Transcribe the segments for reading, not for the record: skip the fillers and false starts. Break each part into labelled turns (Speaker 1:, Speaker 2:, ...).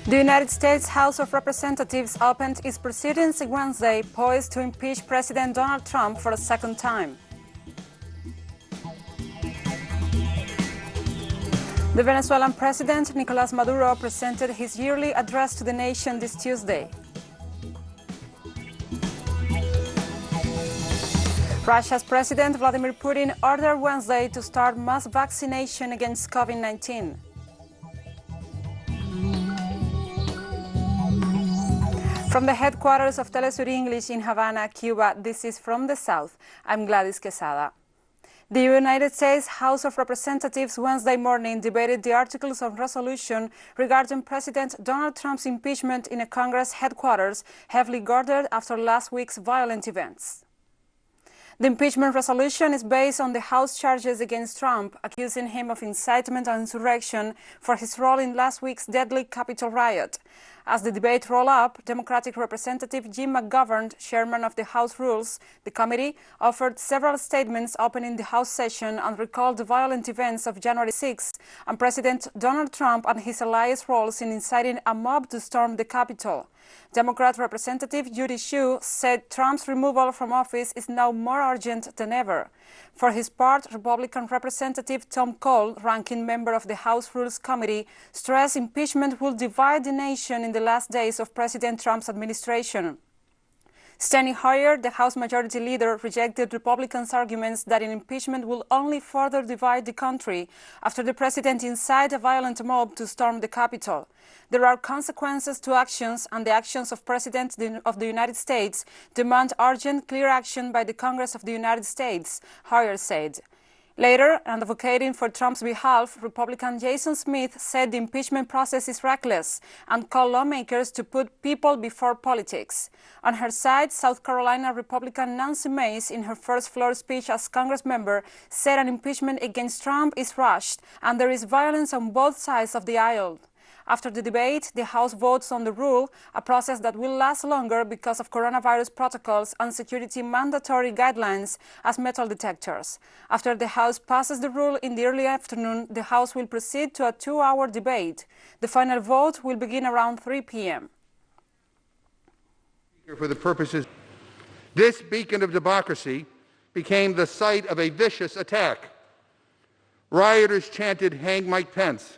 Speaker 1: The United States House of Representatives opened its proceedings Wednesday, poised to impeach President Donald Trump for a second time. The Venezuelan president, Nicolás Maduro, presented his yearly address to the nation this Tuesday. Russia's President Vladimir Putin ordered Wednesday to start mass vaccination against COVID-19. From the headquarters of teleSUR English in Havana, Cuba, this is From the South. I'm Gladys Quesada. The United States House of Representatives Wednesday morning debated the articles of resolution regarding President Donald Trump's impeachment in a Congress headquarters heavily guarded after last week's violent events. The impeachment resolution is based on the House charges against Trump, accusing him of incitement and insurrection for his role in last week's deadly Capitol riot. As the debate rolled up, Democratic Representative Jim McGovern, chairman of the House Rules, the committee, offered several statements opening the House session and recalled the violent events of January 6 and President Donald Trump and his allies' roles in inciting a mob to storm the Capitol. Democrat Representative Judy Hsu said Trump's removal from office is now more urgent than ever. For his part, Republican Representative Tom Cole, ranking member of the House Rules Committee, stressed impeachment will divide the nation in the last days of President Trump's administration. Steny Hoyer, the House Majority Leader, rejected Republicans' arguments that an impeachment will only further divide the country after the president incited a violent mob to storm the Capitol. There are consequences to actions, and the actions of President of the United States demand urgent, clear action by the Congress of the United States, Hoyer said. Later, and advocating for Trump's behalf, Republican Jason Smith said the impeachment process is reckless and called lawmakers to put people before politics. On her side, South Carolina Republican Nancy Mace, in her first floor speech as Congress member, said an impeachment against Trump is rushed and there is violence on both sides of the aisle. After the debate, the House votes on the rule, a process that will last longer because of coronavirus protocols and security mandatory guidelines as metal detectors. After the House passes the rule in the early afternoon, the House will proceed to a 2-hour debate. The final vote will begin around 3 p.m.
Speaker 2: For the purposes, this beacon of democracy became the site of a vicious attack. Rioters chanted, "Hang Mike Pence,"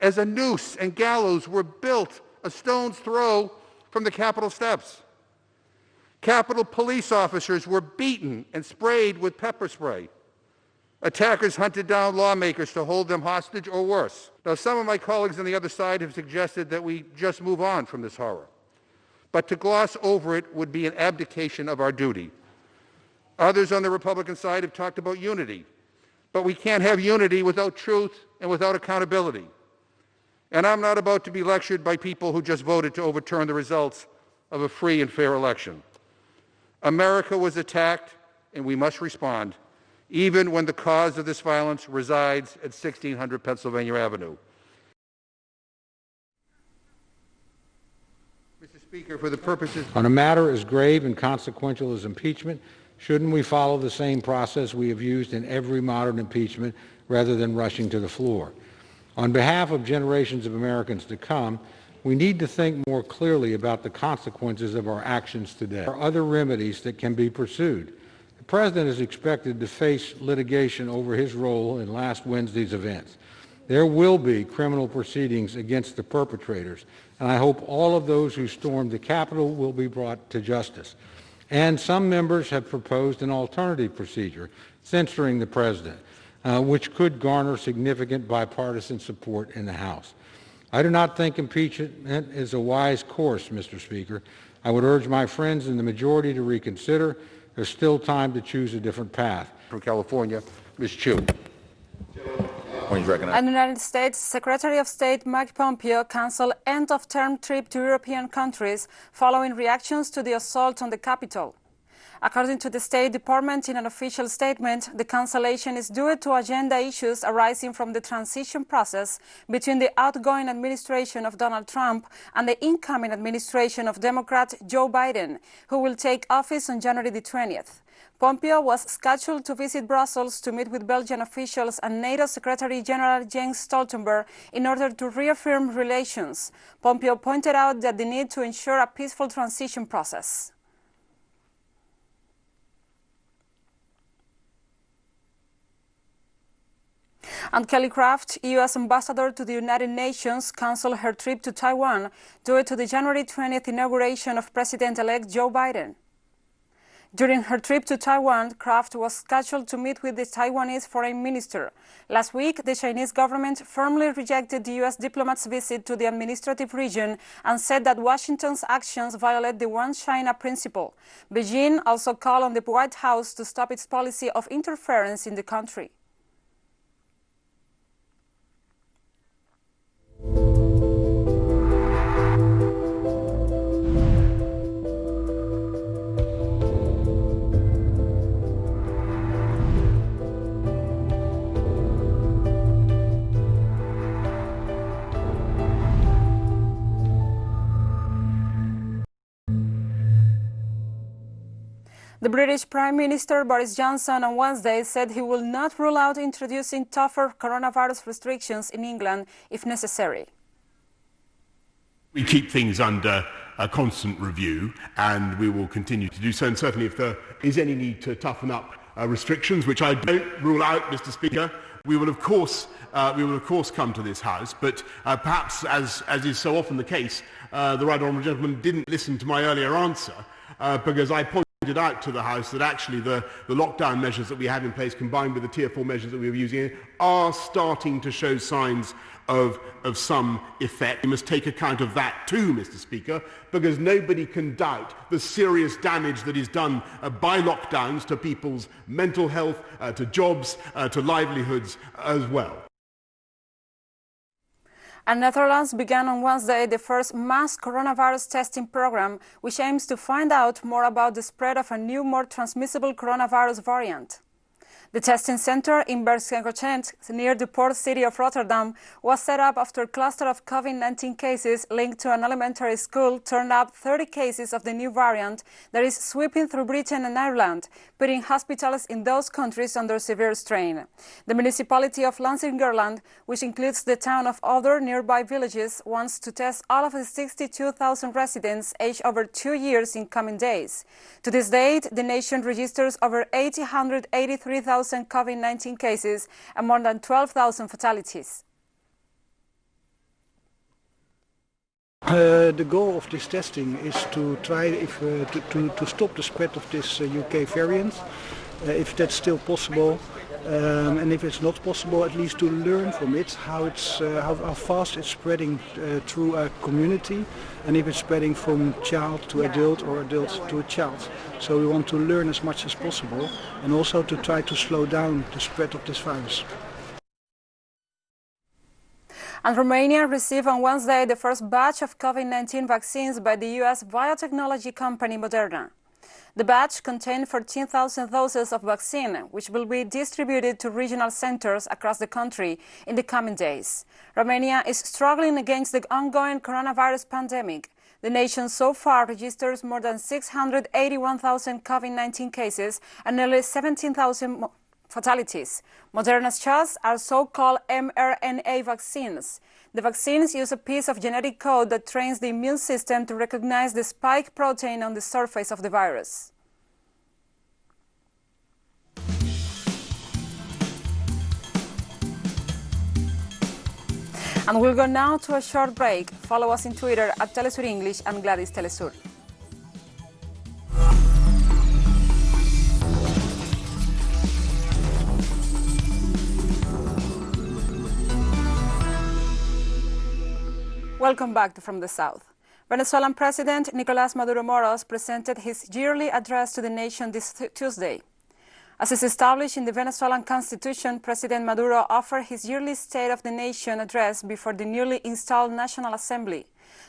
Speaker 2: as a noose and gallows were built a stone's throw from the Capitol steps. Capitol police officers were beaten and sprayed with pepper spray. Attackers hunted down lawmakers to hold them hostage or worse. Now, some of my colleagues on the other side have suggested that we just move on from this horror. But to gloss over it would be an abdication of our duty. Others on the Republican side have talked about unity. But we can't have unity without truth and without accountability. And I'm not about to be lectured by people who just voted to overturn the results of a free and fair election. America was attacked, and we must respond, even when the cause of this violence resides at 1600 Pennsylvania Avenue. Mr. Speaker, for the purposes...
Speaker 3: On a matter as grave and consequential as impeachment, shouldn't we follow the same process we have used in every modern impeachment rather than rushing to the floor? On behalf of generations of Americans to come, we need to think more clearly about the consequences of our actions today. There are other remedies that can be pursued. The President is expected to face litigation over his role in last Wednesday's events. There will be criminal proceedings against the perpetrators, and I hope all of those who stormed the Capitol will be brought to justice. And some members have proposed an alternative procedure, censoring the President, which could garner significant bipartisan support in the House. I do not think impeachment is a wise course, Mr. Speaker. I would urge my friends in the majority to reconsider. There's still time to choose a different path.
Speaker 2: From California, Ms. Chu.
Speaker 1: And the United States Secretary of State Mike Pompeo canceled end-of-term trip to European countries following reactions to the assault on the Capitol. According to the State Department in an official statement, the cancellation is due to agenda issues arising from the transition process between the outgoing administration of Donald Trump and the incoming administration of Democrat Joe Biden, who will take office on January the 20th. Pompeo was scheduled to visit Brussels to meet with Belgian officials and NATO Secretary General Jens Stoltenberg in order to reaffirm relations. Pompeo pointed out that the need to ensure a peaceful transition process. And Kelly Craft, U.S. ambassador to the United Nations, canceled her trip to Taiwan due to the January 20th inauguration of President-elect Joe Biden. During her trip to Taiwan, Craft was scheduled to meet with the Taiwanese foreign minister. Last week, the Chinese government firmly rejected the U.S. diplomat's visit to the administrative region and said that Washington's actions violate the One China principle. Beijing also called on the White House to stop its policy of interference in the country. The British Prime Minister Boris Johnson on Wednesday said he will not rule out introducing tougher coronavirus restrictions in England if necessary.
Speaker 4: We keep things under a constant review, and we will continue to do so. And certainly if there is any need to toughen up restrictions, which I don't rule out, Mr. Speaker, we will of course come to this House. But perhaps, as is so often the case, the right honourable gentleman didn't listen to my earlier answer, because I pointed out to the House that actually the lockdown measures that we have in place, combined with the Tier 4 measures that we were using, are starting to show signs of some effect. We must take account of that too, Mr. Speaker, because nobody can doubt the serious damage that is done by lockdowns to people's mental health, to jobs, to livelihoods as well.
Speaker 1: And Netherlands began on Wednesday the first mass coronavirus testing program, which aims to find out more about the spread of a new, more transmissible coronavirus variant. The testing center in Bergen-op-Zoom, near the port city of Rotterdam, was set up after a cluster of COVID-19 cases linked to an elementary school turned up 30 cases of the new variant that is sweeping through Britain and Ireland, putting hospitals in those countries under severe strain. The municipality of Lansingerland, which includes the town of other nearby villages, wants to test all of the 62,000 residents aged over 2 years in coming days. To this date, the nation registers over 883,000 COVID-19 cases and more than 12,000 fatalities.
Speaker 5: The goal of this testing is to try to stop the spread of this UK variant, if that's still possible, and if it's not possible, at least to learn from it how fast it's spreading through a community, and if it's spreading from child to adult or adult to a child. So we want to learn as much as possible, and also to try to slow down the spread of this virus.
Speaker 1: And Romania received on Wednesday the first batch of COVID-19 vaccines by the U.S. biotechnology company Moderna. The batch contained 14,000 doses of vaccine, which will be distributed to regional centers across the country in the coming days. Romania is struggling against the ongoing coronavirus pandemic. The nation so far registers more than 681,000 COVID-19 cases and nearly 17,000 fatalities. Moderna's shots are so-called mRNA vaccines. The vaccines use a piece of genetic code that trains the immune system to recognize the spike protein on the surface of the virus. And we'll go now to a short break. Follow us on Twitter at teleSUR English and Gladys teleSUR. Welcome back to From the South. Venezuelan President Nicolás Maduro Moros presented his yearly address to the nation this Tuesday. As is established in the Venezuelan Constitution, President Maduro offered his yearly State of the Nation address before the newly installed National Assembly.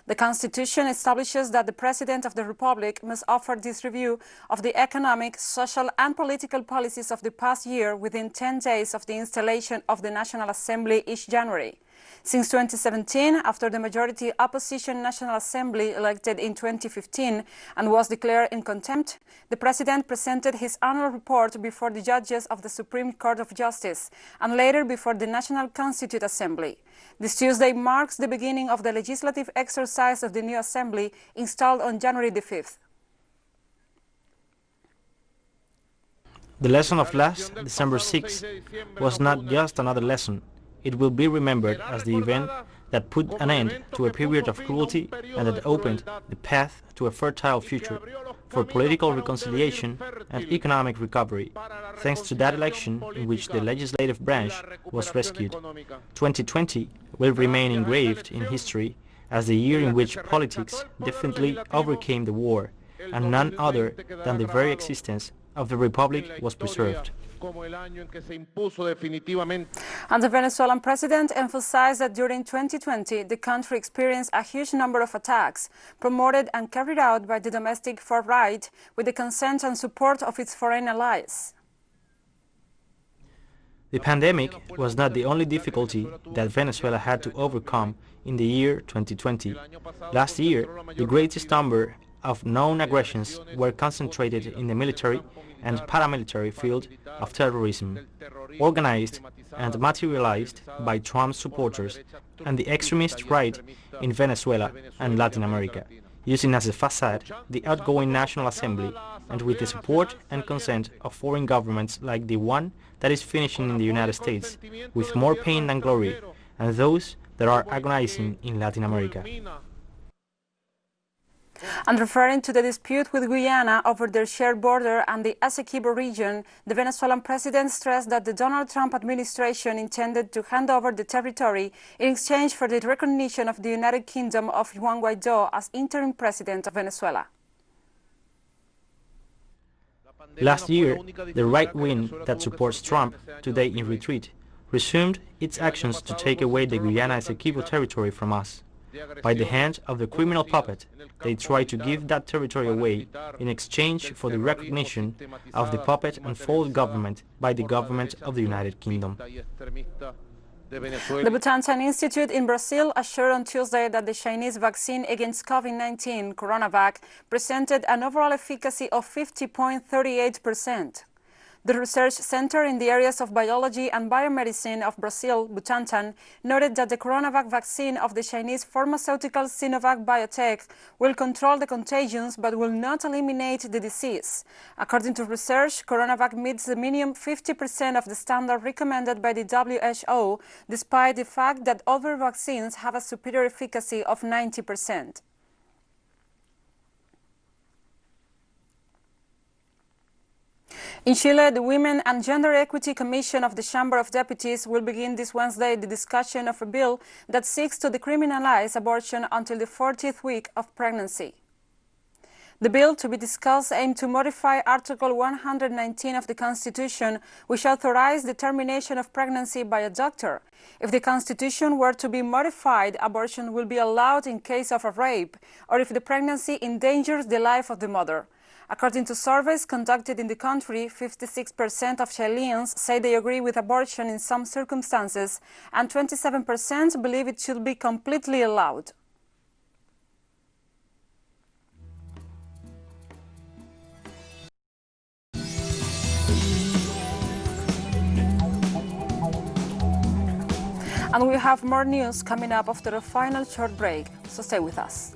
Speaker 1: The Constitution establishes that the President of the Republic must offer this review of the economic, social and political policies of the past year within 10 days of the installation of the National Assembly each January. Since 2017, after the majority opposition National Assembly elected in 2015 and was declared in contempt, the president presented his annual report before the judges of the Supreme Court of Justice and later before the National Constituent Assembly. This Tuesday marks the beginning of the legislative exercise of the new assembly installed on January the 5th.
Speaker 6: The lesson of last December 6 was not just another lesson. It will be remembered as the event that put an end to a period of cruelty and that opened the path to a fertile future for political reconciliation and economic recovery, thanks to that election in which the legislative branch was rescued. 2020 will remain engraved in history as the year in which politics definitely overcame the war, and none other than the very existence of the Republic was preserved.
Speaker 1: And the Venezuelan president emphasized that during 2020, the country experienced a huge number of attacks, promoted and carried out by the domestic far-right with the consent and support of its foreign allies.
Speaker 6: The pandemic was not the only difficulty that Venezuela had to overcome in the year 2020. Last year, the greatest number of known aggressions were concentrated in the military and paramilitary field of terrorism, organized and materialized by Trump's supporters and the extremist right in Venezuela and Latin America, using as a facade the outgoing National Assembly and with the support and consent of foreign governments like the one that is finishing in the United States, with more pain than glory, and those that are agonizing in Latin America.
Speaker 1: And referring to the dispute with Guyana over their shared border and the Essequibo region, the Venezuelan president stressed that the Donald Trump administration intended to hand over the territory in exchange for the recognition of the United Kingdom of Juan Guaidó as interim president of Venezuela.
Speaker 6: Last year, the right wing that supports Trump, today in retreat, resumed its actions to take away the Guyana Essequibo territory from us. By the hand of the criminal puppet, they try to give that territory away in exchange for the recognition of the puppet and foiled government by the government of the United Kingdom.
Speaker 1: The Butantan Institute in Brazil assured on Tuesday that the Chinese vaccine against COVID-19, CoronaVac, presented an overall efficacy of 50.38%. The research center in the areas of biology and biomedicine of Brazil, Butantan, noted that the CoronaVac vaccine of the Chinese pharmaceutical Sinovac Biotech will control the contagions but will not eliminate the disease. According to research, CoronaVac meets the minimum 50% of the standard recommended by the WHO, despite the fact that other vaccines have a superior efficacy of 90%. In Chile, the Women and Gender Equity Commission of the Chamber of Deputies will begin this Wednesday the discussion of a bill that seeks to decriminalize abortion until the 40th week of pregnancy. The bill to be discussed aims to modify Article 119 of the Constitution, which authorizes the termination of pregnancy by a doctor. If the Constitution were to be modified, abortion will be allowed in case of a rape or if the pregnancy endangers the life of the mother. According to surveys conducted in the country, 56% of Chileans say they agree with abortion in some circumstances, and 27% believe it should be completely allowed. And we have more news coming up after a final short break, so stay with us.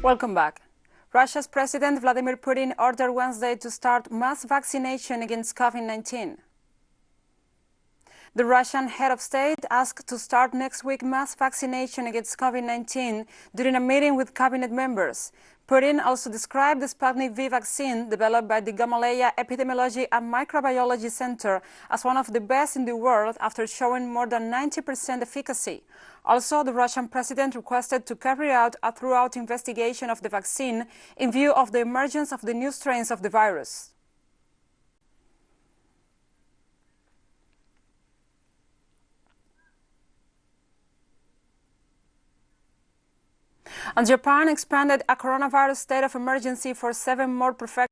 Speaker 1: Welcome back. Russia's President Vladimir Putin ordered Wednesday to start mass vaccination against COVID-19. The Russian head of state asked to start next week mass vaccination against COVID-19 during a meeting with cabinet members. Putin also described the Sputnik V vaccine developed by the Gamaleya Epidemiology and Microbiology Center as one of the best in the world after showing more than 90% efficacy. Also, the Russian president requested to carry out a thorough investigation of the vaccine in view of the emergence of the new strains of the virus. And Japan expanded a coronavirus state of emergency for 7 more prefectures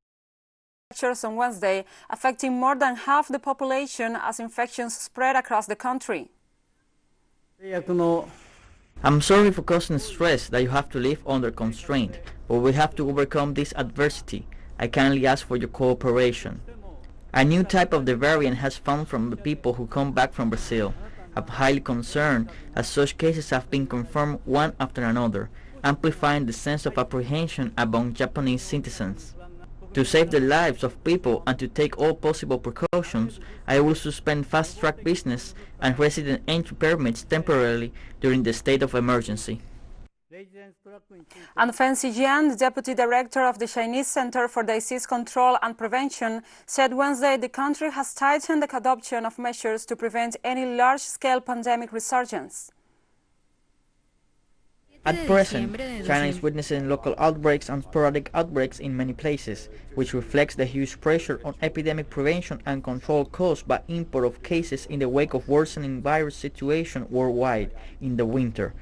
Speaker 1: on Wednesday, affecting more than half the population as infections spread across the country.
Speaker 7: I'm sorry for causing stress that you have to live under constraint, but we have to overcome this adversity. I kindly ask for your cooperation. A new type of the variant has found from the people who come back from Brazil. I'm highly concerned as such cases have been confirmed one after another, amplifying the sense of apprehension among Japanese citizens. To save the lives of people and to take all possible precautions, I will suspend fast-track business and resident entry permits temporarily during the state of emergency.
Speaker 1: And Feng Xijian, the deputy director of the Chinese Center for Disease Control and Prevention, said Wednesday the country has tightened the adoption of measures to prevent any large-scale pandemic resurgence.
Speaker 7: At present, China is witnessing local outbreaks and sporadic outbreaks in many places, which reflects the huge pressure on epidemic prevention and control caused by import of cases in the wake of worsening virus situation worldwide in the winter.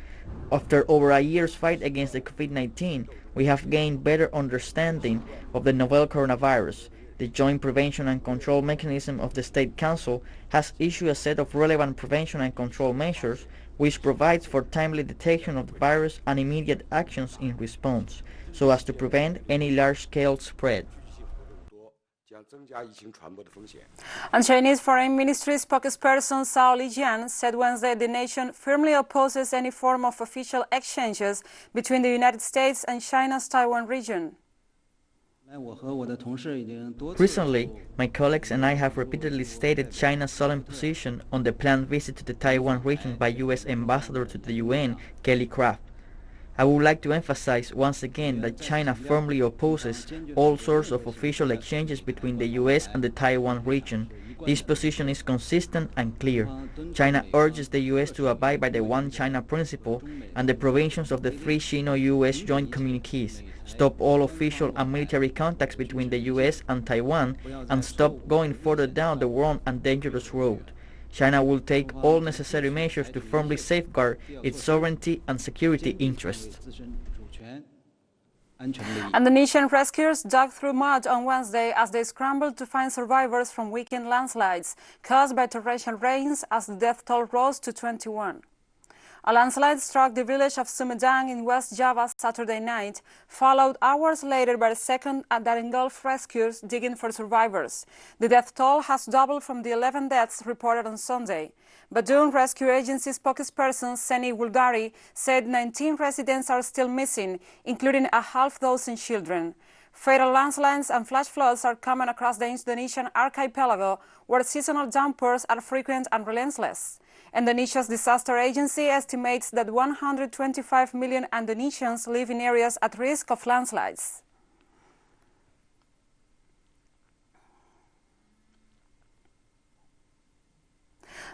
Speaker 7: After over a year's fight against the COVID-19, we have gained better understanding of the novel coronavirus. The Joint Prevention and Control Mechanism of the State Council has issued a set of relevant prevention and control measures which provides for timely detection of the virus and immediate actions in response, so as to prevent any large-scale spread.
Speaker 1: And Chinese Foreign Ministry spokesperson Zhao Lijian said Wednesday the nation firmly opposes any form of official exchanges between the United States and China's Taiwan region.
Speaker 7: Recently, my colleagues and I have repeatedly stated China's solemn position on the planned visit to the Taiwan region by U.S. Ambassador to the UN, Kelly Craft. I would like to emphasize once again that China firmly opposes all sorts of official exchanges between the U.S. and the Taiwan region. This position is consistent and clear. China urges the U.S. to abide by the One China principle and the provisions of the 3 Sino-U.S. joint communiques, stop all official and military contacts between the U.S. and Taiwan, and stop going further down the wrong and dangerous road. China will take all necessary measures to firmly safeguard its sovereignty and security interests.
Speaker 1: Indonesian rescuers dug through mud on Wednesday as they scrambled to find survivors from weekend landslides caused by torrential rains as the death toll rose to 21. A landslide struck the village of Sumedang in West Java Saturday night, followed hours later by a second that engulfed rescuers digging for survivors. The death toll has doubled from the 11 deaths reported on Sunday. Badun Rescue Agency spokesperson Seni Wuldari said 19 residents are still missing, including a half dozen children. Fatal landslides and flash floods are common across the Indonesian archipelago, where seasonal downpours are frequent and relentless. Indonesia's disaster agency estimates that 125 million Indonesians live in areas at risk of landslides.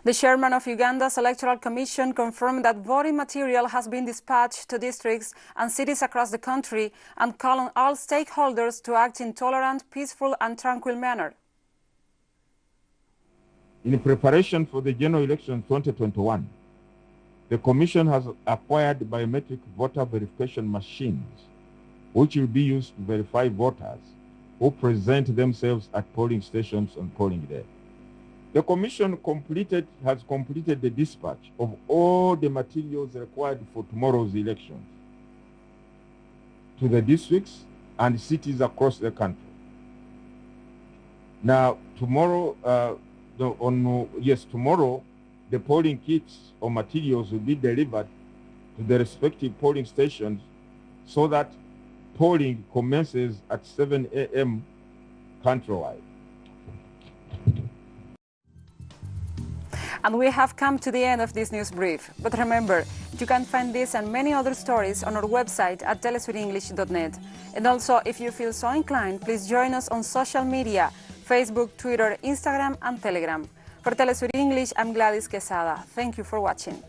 Speaker 1: The chairman of Uganda's Electoral Commission confirmed that voting material has been dispatched to districts and cities across the country and called on all stakeholders to act in tolerant, peaceful and tranquil manner.
Speaker 8: In preparation for the general election 2021, the Commission has acquired biometric voter verification machines, which will be used to verify voters who present themselves at polling stations on polling day. The Commission has completed the dispatch of all the materials required for tomorrow's elections to the districts and cities across the country. Now, tomorrow, tomorrow, the polling kits or materials will be delivered to the respective polling stations so that polling commences at 7 a.m. countrywide.
Speaker 1: And we have come to the end of this news brief. But remember, you can find this and many other stories on our website at telesurenglish.net. And also, if you feel so inclined, please join us on social media, Facebook, Twitter, Instagram and Telegram. For Telesur English, I'm Gladys Quesada. Thank you for watching.